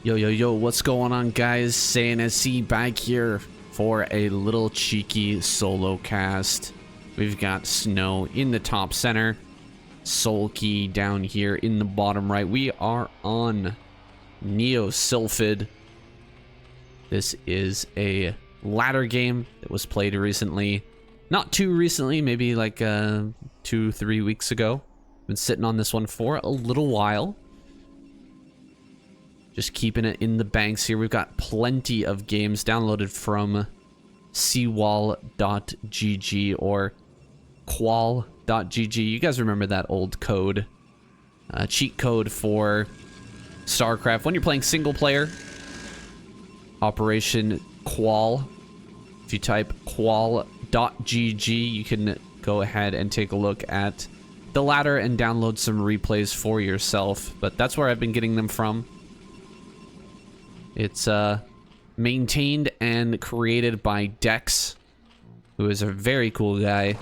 Yo, what's going on, guys? Sn0w back here for a little cheeky solo cast. We've got Sn0w in the top center, Soulkey down here in the bottom right. We are on Sylphid. This is a ladder game that was played recently. Not too recently, maybe like 2-3 weeks ago. Been sitting on this one for a little while. Just keeping it in the banks here. We've got plenty of games downloaded from seawall.gg or qual.gg. You guys remember that old code, cheat code for Starcraft when you're playing single player. Operation Qual. If you type qual.gg, you can go ahead and take a look at the ladder and download some replays for yourself. But that's where I've been getting them from. It's maintained and created by Dex, who is a very cool guy.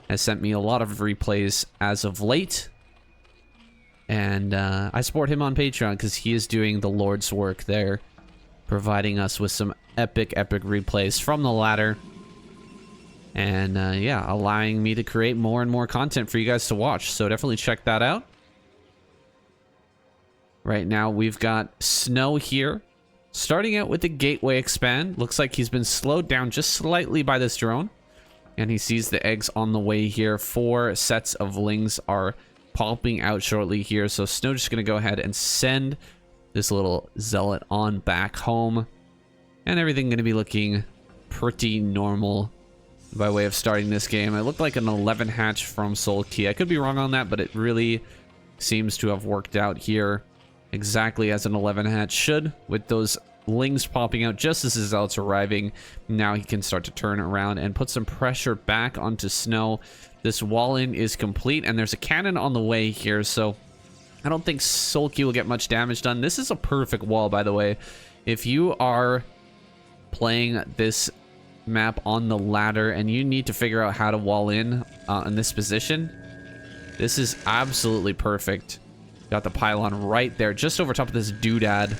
Has sent me a lot of replays as of late. And I support him on Patreon because he is doing the Lord's work there, providing us with some epic replays from the ladder. And yeah, allowing me to create more and more content for you guys to watch. So definitely check that out. Right now we've got Sn0w here. Starting out with the gateway expand. Looks like he's been slowed down just slightly by this drone. And he sees the eggs on the way here. 4 sets of lings are popping out shortly here. So Sn0w just going to go ahead and send this little zealot on back home. And everything going to be looking pretty normal by way of starting this game. It looked like an 11 hatch from Soulkey. I could be wrong on that, but it really seems to have worked out here exactly as an 11 hatch should, with those lings popping out just as his zealots arriving. Now he can start to turn around and put some pressure back onto Sn0w. This wall-in is complete, and there's a cannon on the way here, so I don't think Soulkey will get much damage done. This is a perfect wall, by the way. If you are playing this map on the ladder and you need to figure out how to wall in this position, this is absolutely perfect. Got the pylon right there, just over top of this doodad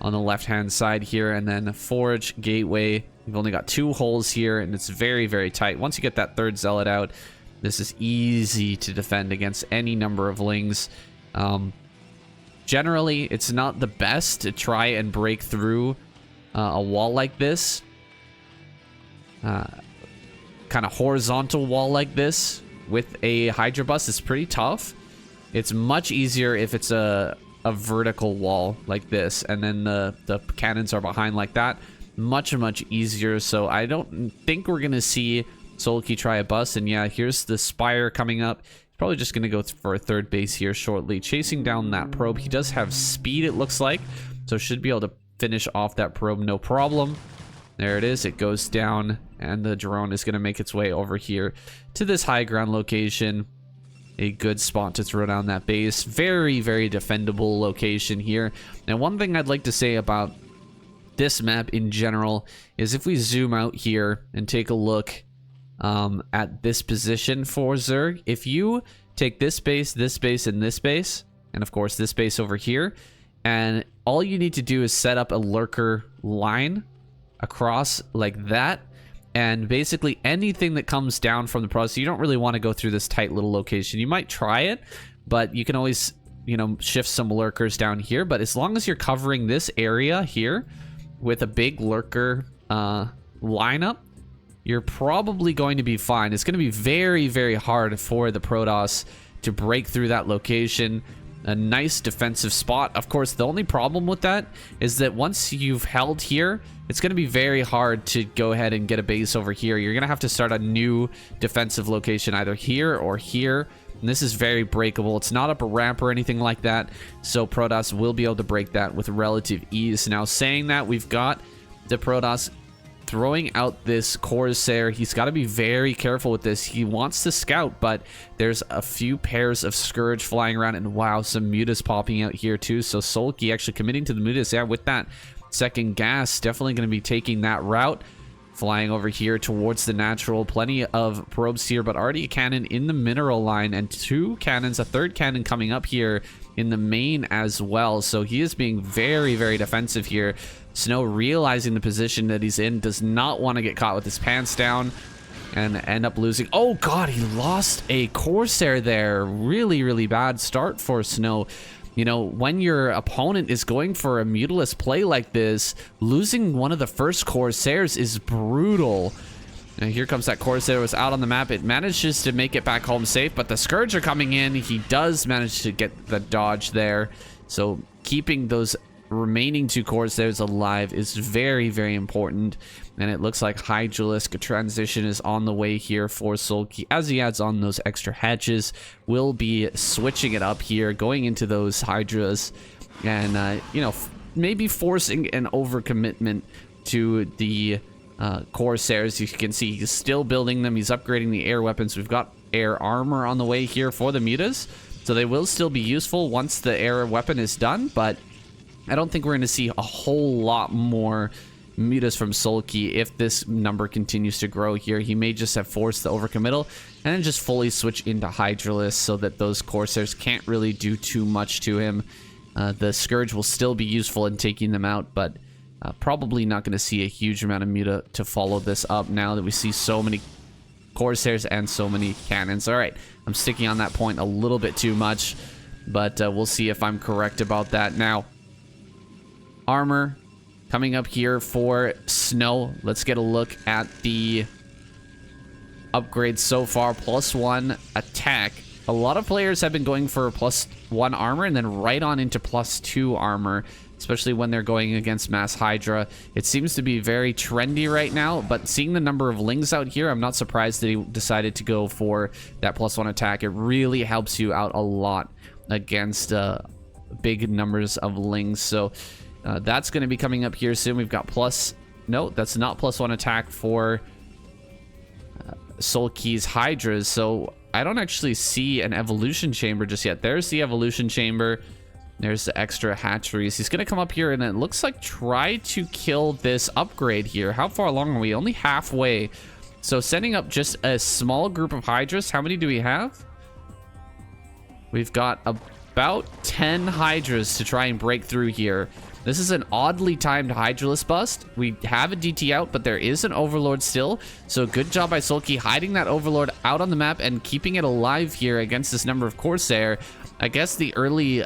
on the left-hand side here, and then forge, gateway. You've only got 2 holes here, and it's very tight. Once you get that 3rd zealot out, this is easy to defend against any number of lings. Generally, it's not the best to try and break through a wall like this. Kind of horizontal wall like this with a Hydra bus is pretty tough. It's much easier if it's a vertical wall like this, and then the cannons are behind like that. Much easier. So I don't think we're gonna see Soulkey try a bus. And yeah, here's the spire coming up. He's probably just gonna go for a 3rd base here shortly, chasing down that probe. He does have speed, it looks like, so should be able to finish off that probe no problem. There it is. It goes down, and the drone is gonna make its way over here to this high ground location. A good spot to throw down that base. Very defendable location here. And one thing I'd like to say about this map in general is if we zoom out here and take a look at this position for Zerg, if you take this base, and this base, and of course this base over here, and all you need to do is set up a lurker line across like that, and basically anything that comes down from the process, you don't really want to go through this tight little location. You might try it, but you can always, you know, shift some lurkers down here. But as long as you're covering this area here with a big lurker lineup, you're probably going to be fine. It's going to be very hard for the Protoss to break through that location. A nice defensive spot. Of course, the only problem with that is that once you've held here, it's going to be very hard to go ahead and get a base over here. You're going to have to start a new defensive location either here or here. And this is very breakable. It's not up a ramp or anything like that, so Protoss will be able to break that with relative ease. Now, saying that, we've got the Protoss throwing out this Corsair. He's got to be very careful with this. He wants to scout, but there's a few pairs of Scourge flying around, and wow, some Mutas popping out here too. So Soulkey actually committing to the Mutas. Yeah, with that 2nd gas, definitely going to be taking that route. Flying over here towards the natural. Plenty of probes here, but already a cannon in the mineral line, and 2 cannons, a 3rd cannon coming up here in the main as well. So he is being very, very defensive here. Sn0w, realizing the position that he's in, does not want to get caught with his pants down and end up losing. Oh god, he lost a Corsair there. Really, really bad start for Sn0w. You know, when your opponent is going for a mutalist play like this, losing one of the first Corsairs is brutal. And here comes that Corsair, was out on the map. It manages to make it back home safe, but the Scourge are coming in. He does manage to get the dodge there. So keeping those remaining 2 Corsairs alive is very, very important. And it looks like Hydralisk transition is on the way here for Soulkey. As he adds on those extra hatches, will be switching it up here, going into those Hydras, and, you know, maybe forcing an overcommitment to the Corsairs. You can see he's still building them. He's upgrading the air weapons. We've got air armor on the way here for the mutas, so they will still be useful once the air weapon is done, but I don't think we're going to see a whole lot more mutas from Soulkey if this number continues to grow here. He may just have forced the overcommittal and then just fully switch into Hydralisk so that those Corsairs can't really do too much to him. The Scourge will still be useful in taking them out, but probably not going to see a huge amount of muta to follow this up now that we see so many Corsairs and so many cannons. All right, I'm sticking on that point a little bit too much, but we'll see if I'm correct about that. Now, armor coming up here for Sn0w. Let's get a look at the upgrades so far. +1 attack. A lot of players have been going for +1 armor and then right on into +2 armor, especially when they're going against Mass Hydra. It seems to be very trendy right now, but seeing the number of lings out here, I'm not surprised that he decided to go for that +1 attack. It really helps you out a lot against big numbers of lings. So that's going to be coming up here soon. We've got no, that's not +1 attack for Soulkey's Hydras. So I don't actually see an evolution chamber just yet. There's the evolution chamber. There's the extra hatcheries. He's going to come up here and it looks like try to kill this upgrade here. How far along are we? Only halfway. So sending up just a small group of Hydras. How many do we have? We've got about 10 Hydras to try and break through here. This is an oddly timed Hydralisk bust. We have a DT out, but there is an Overlord still. So good job by Soulkey hiding that Overlord out on the map and keeping it alive here against this number of Corsair. I guess the early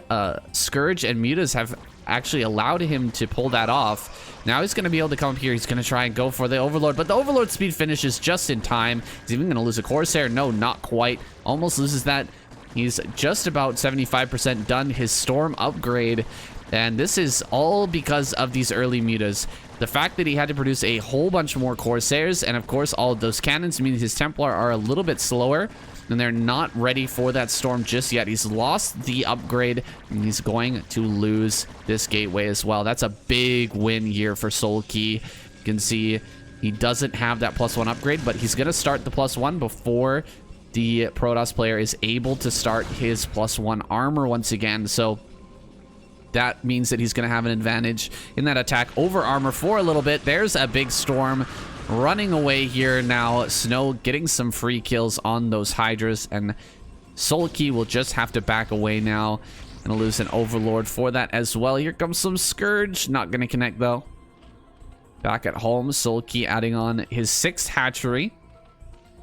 Scourge and Mutas have actually allowed him to pull that off. Now he's going to be able to come up here. He's going to try and go for the Overlord, but the Overlord speed finishes just in time. He's even going to lose a Corsair. No, not quite. Almost loses that. He's just about 75% done his Storm upgrade. And this is all because of these early mutas. The fact that he had to produce a whole bunch more Corsairs, and of course all of those cannons means his Templar are a little bit slower, and they're not ready for that Storm just yet. He's lost the upgrade, and he's going to lose this gateway as well. That's a big win here for Soulkey. You can see he doesn't have that +1 upgrade, but he's going to start the +1 before the Protoss player is able to start his +1 armor once again. So that means that he's going to have an advantage in that attack over armor for a little bit. There's a big Storm running away here now. Sn0w getting some free kills on those Hydras, and Soulkey will just have to back away now. Gonna lose an Overlord for that as well. Here comes some Scourge. Not going to connect though. Back at home, Soulkey adding on his 6th hatchery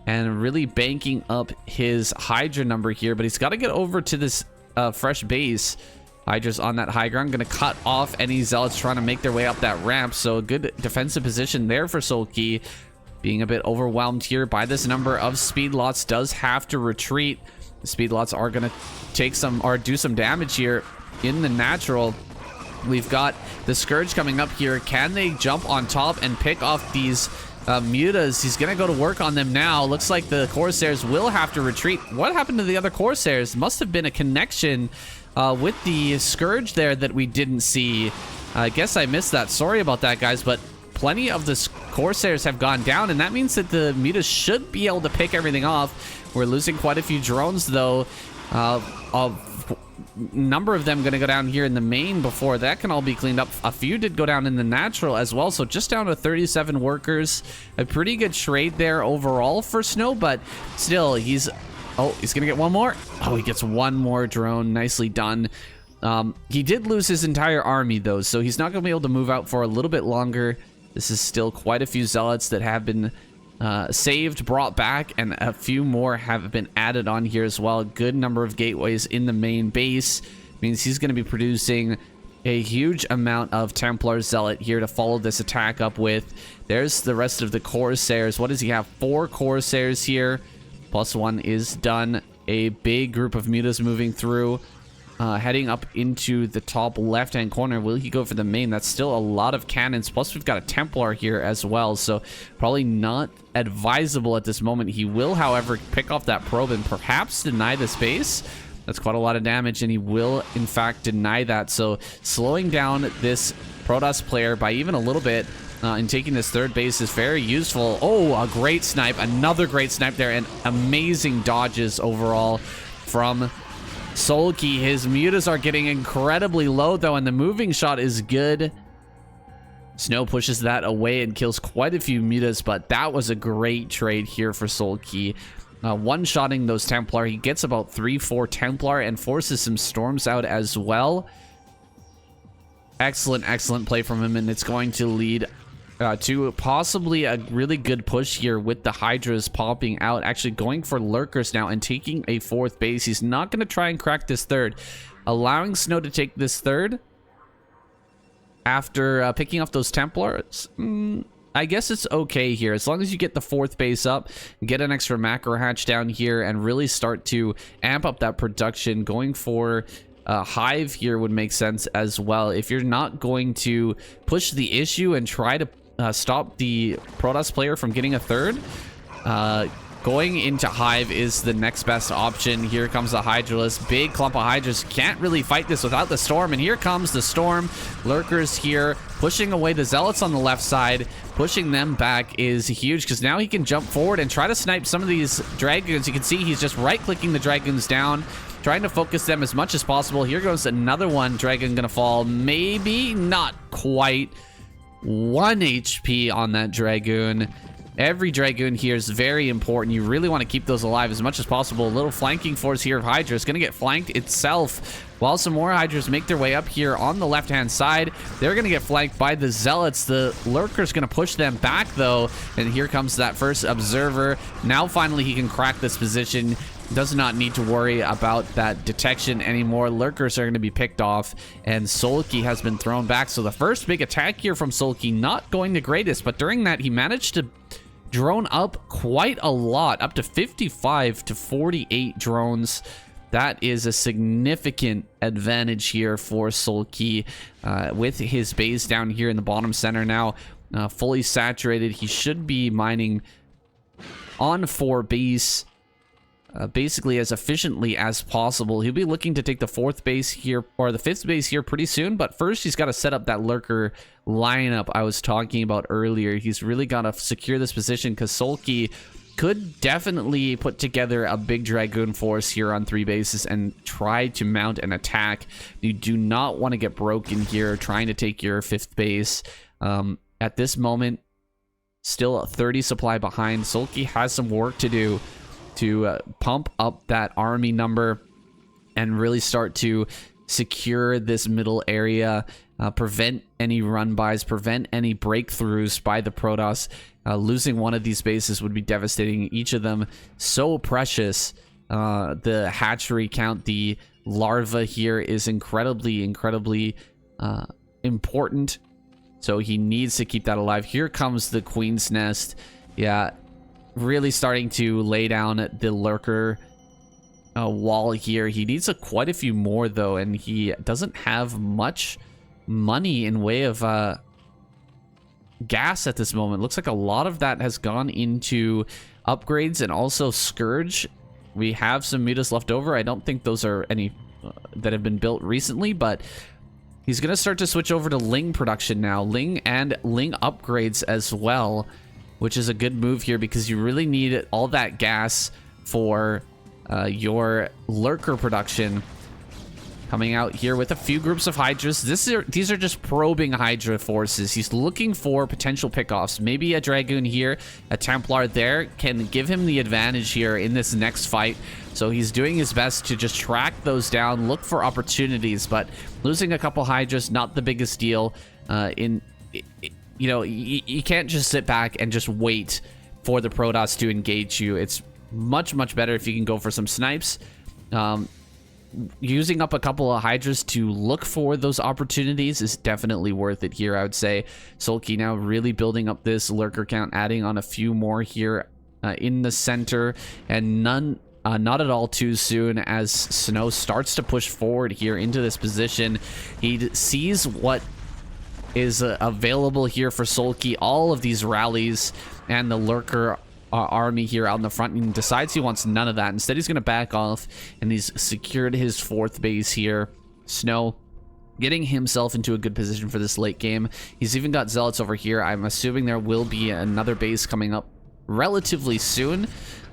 and really banking up his Hydra number here, but he's got to get over to this fresh base. Hydra's on that high ground, going to cut off any Zealots trying to make their way up that ramp. So a good defensive position there for Soulkey. Being a bit overwhelmed here by this number of Speedlots, does have to retreat. The Speedlots are going to take some or do some damage here in the natural. We've got the Scourge coming up here. Can they jump on top and pick off these mutas? He's going to go to work on them now. Looks like the Corsairs will have to retreat. What happened to the other Corsairs? Must have been a connection with the Scourge there that we didn't see. I guess I missed that. Sorry about that, guys, but plenty of the Corsairs have gone down, and that means that the mutas should be able to pick everything off. We're losing quite a few drones, though. A number of them going to go down here in the main before that can all be cleaned up. A few did go down in the natural as well, so just down to 37 workers. A pretty good trade there overall for Sn0w, but still, he's... Oh, he's going to get one more. Oh, he gets one more drone. Nicely done He did lose his entire army, though, so he's not going to be able to move out for a little bit longer. This is still quite a few zealots that have been saved, brought back, and a few more have been added on here as well. A good number of gateways in the main base means he's going to be producing a huge amount of Templar Zealot here to follow this attack up with. There's the rest of the Corsairs. What does he have? 4 Corsairs here. +1 is done. A big group of mutas moving through. Heading up into the top left-hand corner. Will he go for the main? That's still a lot of cannons. Plus, we've got a Templar here as well. So, probably not advisable at this moment. He will, however, pick off that probe and perhaps deny the space. That's quite a lot of damage, and he will, in fact, deny that. So, slowing down this Protoss player by even a little bit and taking this third base is very useful. Oh, a great snipe. Another great snipe there, and amazing dodges overall from Soulkey. His mutas are getting incredibly low, though, and the moving shot is good. Sn0w pushes that away and kills quite a few mutas, but that was a great trade here for Soulkey. One-shotting those Templar. He gets about 3-4 Templar and forces some Storms out as well. Excellent, excellent play from him, and it's going to lead to possibly a really good push here with the Hydras popping out, actually going for Lurkers now and taking a 4th base. He's not going to try and crack this 3rd, allowing Sn0w to take this 3rd after picking off those Templars. I guess it's okay here, as long as you get the 4th base up, get an extra macro hatch down here, and really start to amp up that production. Going for Hive here would make sense as well. If you're not going to push the issue and try to stop the Protoss player from getting a 3rd, going into Hive is the next best option. Here comes the Hydralisk. Big clump of Hydras. Can't really fight this without the Storm, and here comes the Storm. Lurkers here, pushing away the Zealots on the left side. Pushing them back is huge, because now he can jump forward and try to snipe some of these Dragoons. You can see he's just right-clicking the Dragoons down, trying to focus them as much as possible. Here goes another one. Dragon gonna fall. Maybe not quite. 1 HP on that Dragoon. Every Dragoon here is very important. You really want to keep those alive as much as possible. A little flanking force here of Hydra is going to get flanked itself. While some more Hydras make their way up here on the left-hand side, they're going to get flanked by the Zealots. The Lurker's going to push them back, though. And here comes that first Observer. Now, finally, he can crack this position. Does not need to worry about that detection anymore. Lurkers are going to be picked off, and Soulkey has been thrown back. So the first big attack here from Soulkey, not going the greatest, but during that, he managed to drone up quite a lot, up to 55 to 48 drones. That is a significant advantage here for Soulkey with his base down here in the bottom center now, fully saturated. He should be mining on 4 base basically as efficiently as possible. He'll be looking to take the 4th base here, or the 5th base here pretty soon, but first he's got to set up that Lurker lineup I was talking about earlier. He's really got to secure this position, because Soulkey could definitely put together a big Dragoon force here on 3 bases and try to mount an attack. You do not want to get broken here trying to take your 5th base. At this moment, still a 30 supply behind. Soulkey has some work to do to pump up that army number and really start to secure this middle area, prevent any run-bys, prevent any breakthroughs by the Protoss. Losing one of these bases would be devastating. Each of them so precious. The hatchery count, the larva here is incredibly important. So he needs to keep that alive. Here comes the Queen's Nest. Yeah, really starting to lay down the Lurker wall here. He needs quite a few more, though, and he doesn't have much money in way of gas at this moment. Looks like a lot of that has gone into upgrades and also Scourge. We have some mutas left over. I don't think those are any that have been built recently, but he's going to start to switch over to Ling production now. Ling and Ling upgrades as well, which is a good move here, because you really need all that gas for your Lurker production. Coming out here with a few groups of Hydras. These are just probing Hydra forces. He's looking for potential pickoffs. Maybe a Dragoon here, a Templar there can give him the advantage here in this next fight. So he's doing his best to just track those down, look for opportunities. But losing a couple Hydras, not the biggest deal. You know, you can't just sit back and just wait for the Protoss to engage you. It's much, much better if you can go for some snipes. Using up a couple of Hydras to look for those opportunities is definitely worth it here, I would say. Soulkey now really building up this lurker count, adding on a few more here in the center, and not at all too soon as Sn0w starts to push forward here into this position. He sees what is available here for Soulkey, all of these rallies and the lurker army here out in the front, and decides he wants none of that. Instead, he's going to back off, and he's secured his 4th base here. Sn0w getting himself into a good position for this late game. He's even got zealots over here. I'm assuming there will be another base coming up relatively soon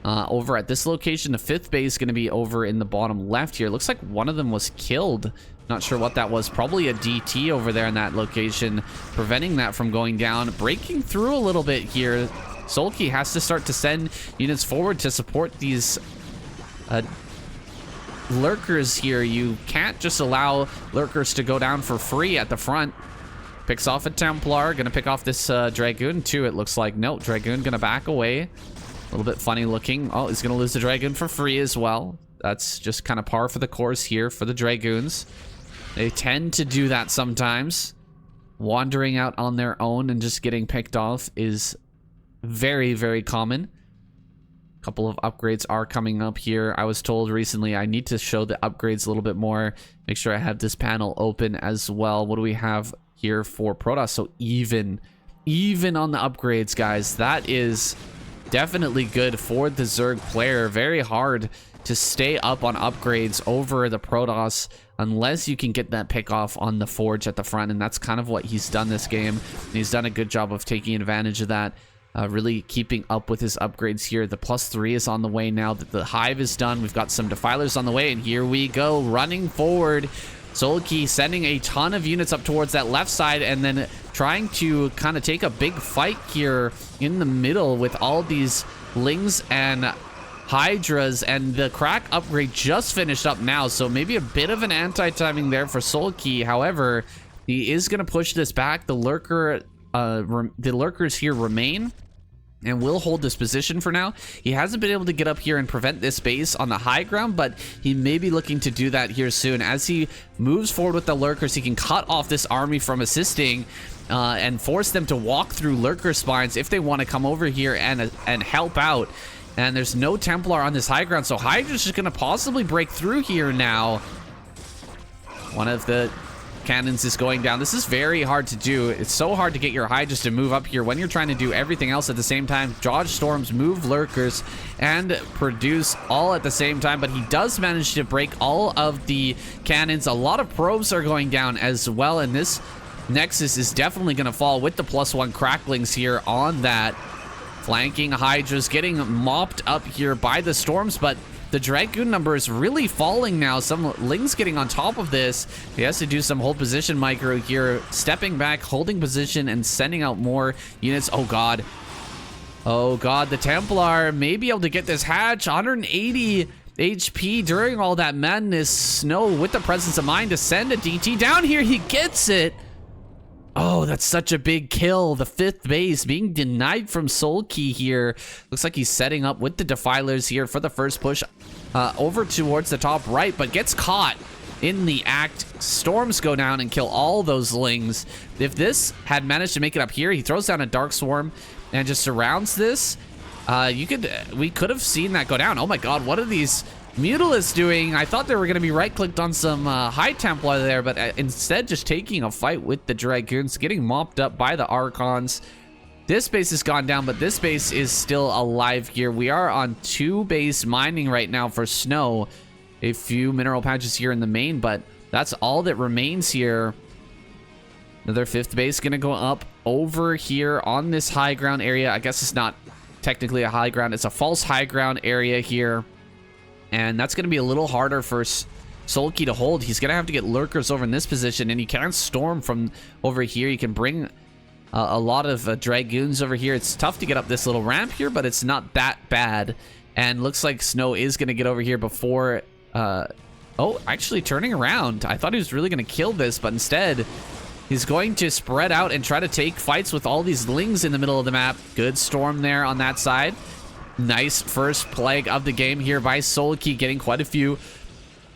over at this location. The 5th base is going to be over in the bottom left here. Looks like one of them was killed. Not sure what that was. Probably a DT over there in that location, preventing that from going down. Breaking through a little bit here. Soulkey has to start to send units forward to support these lurkers here. You can't just allow lurkers to go down for free at the front. Picks off a Templar. Gonna pick off this Dragoon too, it looks like. No, Dragoon gonna back away. A little bit funny looking. Oh, he's gonna lose the Dragoon for free as well. That's just kind of par for the course here for the Dragoons. They tend to do that sometimes. Wandering out on their own and just getting picked off is very, very common. A couple of upgrades are coming up here. I was told recently I need to show the upgrades a little bit more. Make sure I have this panel open as well. What do we have here for Protoss? So even on the upgrades, guys. That is definitely good for the Zerg player. Very hard to stay up on upgrades over the Protoss unless you can get that pick off on the Forge at the front, and that's kind of what he's done this game. And he's done a good job of taking advantage of that. Really keeping up with his upgrades here. The +3 is on the way now that the Hive is done. We've got some Defilers on the way, and here we go, running forward. Soulkey sending a ton of units up towards that left side, and then trying to kind of take a big fight here in the middle with all these Lings and Hydras, and the Crack upgrade just finished up now, so maybe a bit of an anti-timing there for Soulkey. However, he is going to push this back. The lurkers here remain and will hold this position for now. He hasn't been able to get up here and prevent this base on the high ground, but he may be looking to do that here soon. As he moves forward with the lurkers, he can cut off this army from assisting and force them to walk through lurker spines if they want to come over here and help out. And there's no Templar on this high ground, so Hydra's just going to possibly break through here now. One of the cannons is going down. This is very hard to do. It's so hard to get your Hydras to move up here when you're trying to do everything else at the same time. Dodge storms, move lurkers, and produce all at the same time, but he does manage to break all of the cannons. A lot of probes are going down as well, and this Nexus is definitely going to fall with the +1 cracklings here on that. Flanking Hydras, getting mopped up here by the storms, but the Dragoon number is really falling now. Some Lings getting on top of this. He has to do some hold position micro here, stepping back, holding position, and sending out more units. Oh god. Oh god, the Templar may be able to get this hatch. 180 HP during all that madness. Sn0w with the presence of mind to send a DT down here. He gets it. Oh, that's such a big kill. The 5th base being denied from Soulkey here. Looks like he's setting up with the Defilers here for the first push over towards the top right, but gets caught in the act. Storms go down and kill all those Lings. If this had managed to make it up here, he throws down a Dark Swarm and just surrounds this. We could have seen that go down. Oh my god, what are these Mutalisks doing? I thought they were going to be right-clicked on some High Templar there, but instead just taking a fight with the Dragoons, getting mopped up by the Archons. This base has gone down, but this base is still alive here. We are on 2 base mining right now for Sn0w. A few mineral patches here in the main, but that's all that remains here. Another 5th base going to go up over here on this high ground area. I guess it's not technically a high ground. It's a false high ground area here. And that's going to be a little harder for Soulkey to hold. He's gonna have to get lurkers over in this position, and he can storm from over here. You can bring a lot of dragoons over here. It's tough to get up this little ramp here, but it's not that bad. And looks like Sn0w is gonna get over here before oh, actually turning around. I thought he was really gonna kill this, but instead he's going to spread out and try to take fights with all these lings in the middle of the map. Good storm there on that side. Nice first plague of the game here by Soulkey, getting quite a few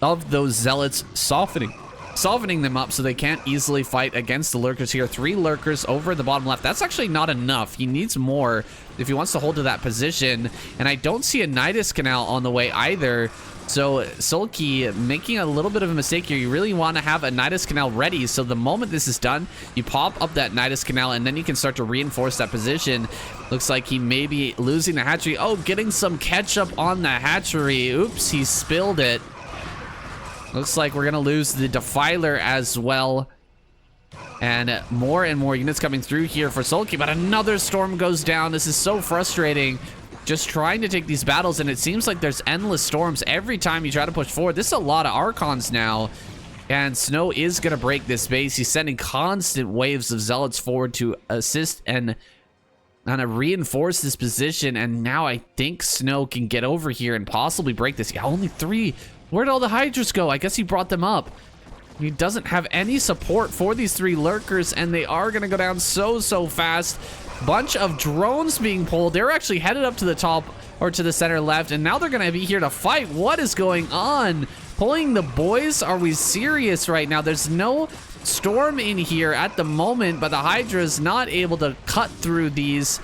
of those zealots, softening them up so they can't easily fight against the lurkers here. 3 lurkers over at the bottom left. That's actually not enough. He needs more if he wants to hold to that position. And I don't see a Nidus Canal on the way either. So Soulkey making a little bit of a mistake here. You really want to have a Nidus Canal ready, so the moment this is done, you pop up that Nidus Canal and then you can start to reinforce that position. Looks like he may be losing the hatchery. Oh, getting some ketchup on the hatchery. Oops, he spilled it. Looks like we're gonna lose the Defiler as well. And more units coming through here for Soulkey, but another storm goes down. This is so frustrating. Just trying to take these battles, and it seems like there's endless storms every time you try to push forward. This is a lot of Archons now, and Sn0w is gonna break this base. He's sending constant waves of zealots forward to assist and reinforce this position, and now I think Sn0w can get over here and possibly break this. Yeah, only 3. Where'd all the Hydras go? I guess he brought them up. He doesn't have any support for these 3 lurkers, and they are gonna go down so fast. Bunch of drones being pulled. They're actually headed up to the top or to the center left, and now they're gonna be here to fight. What is going on? Pulling the boys? Are we serious right now? There's no storm in here at the moment, but the Hydra's not able to cut through these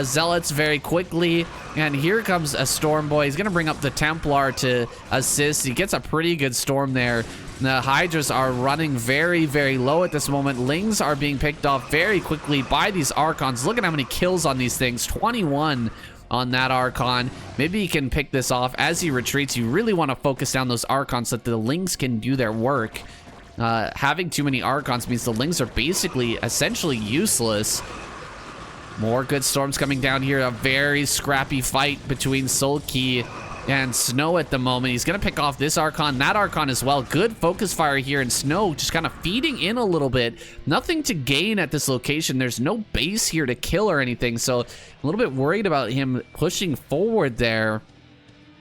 zealots very quickly. And here comes a storm boy. He's gonna bring up the Templar to assist. He gets a pretty good storm there. The Hydras are running very low at this moment. Lings are being picked off very quickly by these Archons. Look at how many kills on these things. 21 on that Archon. Maybe he can pick this off as he retreats. You really want to focus down those Archons so that the Lings can do their work. Having too many Archons means the Lings are basically essentially useless. More good storms coming down here. A very scrappy fight between Soulkey and Sn0w at the moment. He's gonna pick off this Archon, that Archon as well. Good focus fire here, and Sn0w just kind of feeding in a little bit. Nothing to gain at this location. There's no base here to kill or anything, so a little bit worried about him pushing forward there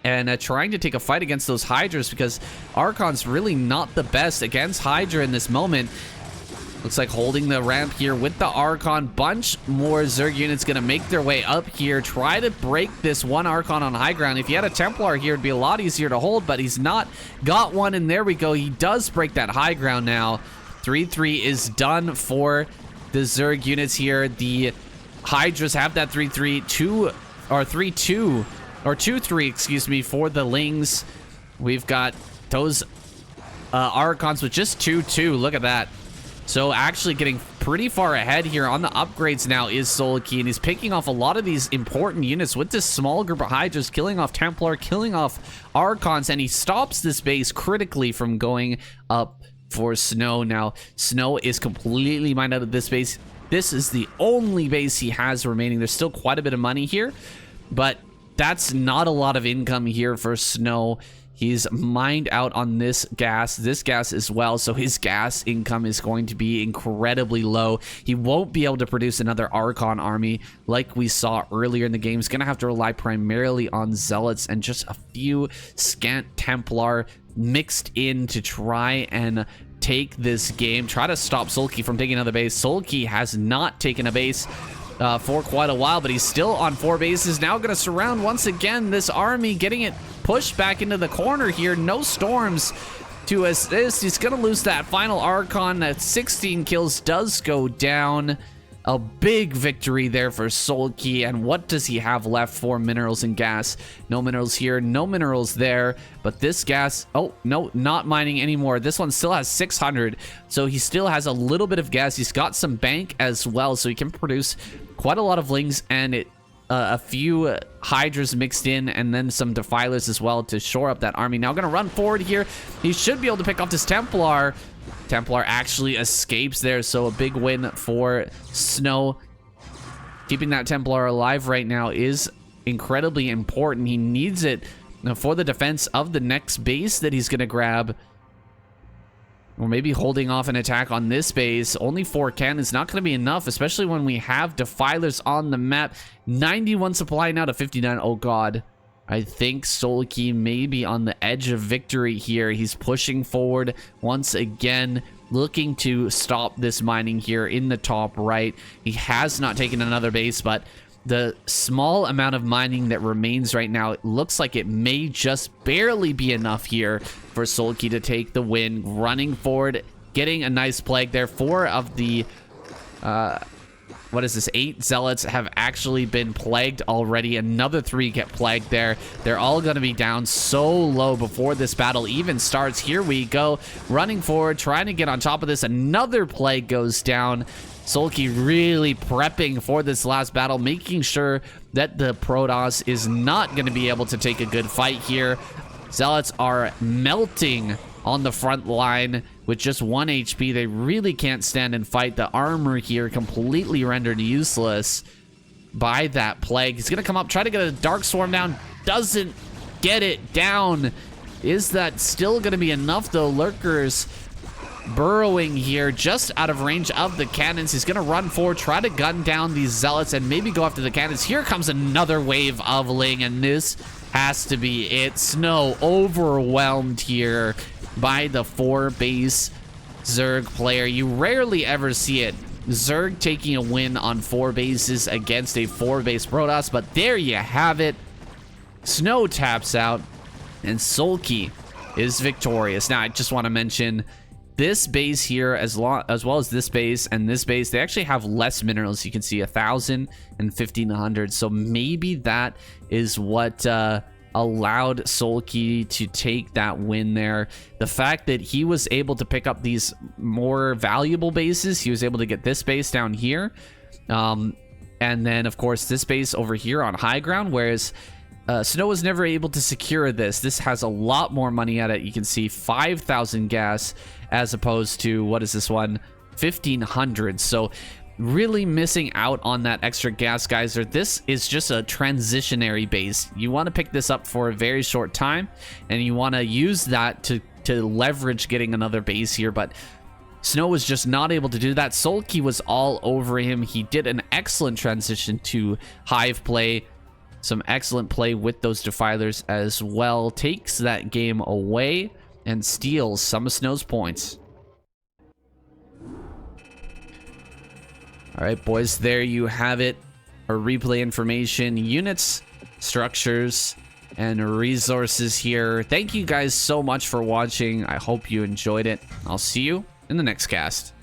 and trying to take a fight against those Hydras, because Archon's really not the best against Hydra in this moment. Looks like holding the ramp here with the Archon. Bunch more Zerg units gonna make their way up here. Try to break this one Archon on high ground. If he had a Templar here, it'd be a lot easier to hold, but he's not got one, and there we go. He does break that high ground now. 3-3 is done for the Zerg units here. The Hydras have that 3-3, 2-3, excuse me, for the Lings. We've got those Archons with just 2-2. Look at that. So actually getting pretty far ahead here on the upgrades now is Soulkey, and he's picking off a lot of these important units with this small group of Hydras, killing off Templar, killing off Archons, and he stops this base critically from going up for Sn0w. Now, Sn0w is completely mined out of this base. This is the only base he has remaining. There's still quite a bit of money here, but that's not a lot of income here for Sn0w. He's mined out on this gas as well, so his gas income is going to be incredibly low. He won't be able to produce another Archon army like we saw earlier in the game. He's going to have to rely primarily on Zealots and just a few scant Templar mixed in to try and take this game, try to stop Soulkey from taking another base. Soulkey has not taken a base for quite a while, but he's still on 4 bases. Now going to surround once again this army, getting it pushed back into the corner here. No storms to assist. He's going to lose that final Archon. That 16 kills does go down. A big victory there for Soulkey. And what does he have left for minerals and gas? No minerals here, no minerals there. But this gas, oh, no, not mining anymore. This one still has 600. So he still has a little bit of gas. He's got some bank as well. So he can produce quite a lot of Lings and a few Hydras mixed in, and then some Defilers as well to shore up that army. Now going to run forward here. He should be able to pick off this Templar. Templar actually escapes there, so a big win for Sn0w. Keeping that Templar alive right now is incredibly important. He needs it for the defense of the next base that he's going to grab. Or maybe holding off an attack on this base. Only 4 cannons, not going to be enough, especially when we have defilers on the map. 91 supply now to 59. Oh, God. I think Soulkey may be on the edge of victory here. He's pushing forward once again, looking to stop this mining here in the top right. He has not taken another base, but the small amount of mining that remains right now, it looks like it may just barely be enough here for Soulkey to take the win. Running forward, getting a nice plague there. 4 of the, what is this, 8 zealots have actually been plagued already. Another 3 get plagued there. They're all going to be down so low before this battle even starts. Here we go, running forward, trying to get on top of this. Another plague goes down. Soulkey really prepping for this last battle, making sure that the Protoss is not going to be able to take a good fight here. Zealots are melting on the front line with just 1 HP. They really can't stand and fight. The armor here completely rendered useless by that plague. He's going to come up, try to get a Dark Swarm down. Doesn't get it down. Is that still going to be enough, though? Lurkers burrowing here just out of range of the cannons. He's gonna run forward, try to gun down these zealots and maybe go after the cannons. Here comes another wave of Ling, and this has to be it. Sn0w overwhelmed here by the 4 base Zerg player. You rarely ever see it. Zerg taking a win on 4 bases against a 4 base Protoss, but there you have it. Sn0w taps out and Soulkey is victorious. Now I just want to mention this base here, as well as this base and this base, they actually have less minerals. You can see 1,000 and 1,500. So maybe that is what allowed Soulkey to take that win there. The fact that he was able to pick up these more valuable bases, he was able to get this base down here. And then, of course, this base over here on high ground, whereas Sn0w was never able to secure this. This has a lot more money at it. You can see 5,000 gas as opposed to, what is this one? 1,500. So really missing out on that extra gas, guys. This is just a transitionary base. You want to pick this up for a very short time, and you want to use that to leverage getting another base here. But Sn0w was just not able to do that. Soulkey was all over him. He did an excellent transition to hive play. Some excellent play with those defilers as well. Takes that game away and steals some of Sn0w's points. All right, boys, there you have it. Our replay information, units, structures, and resources here. Thank you guys so much for watching. I hope you enjoyed it. I'll see you in the next cast.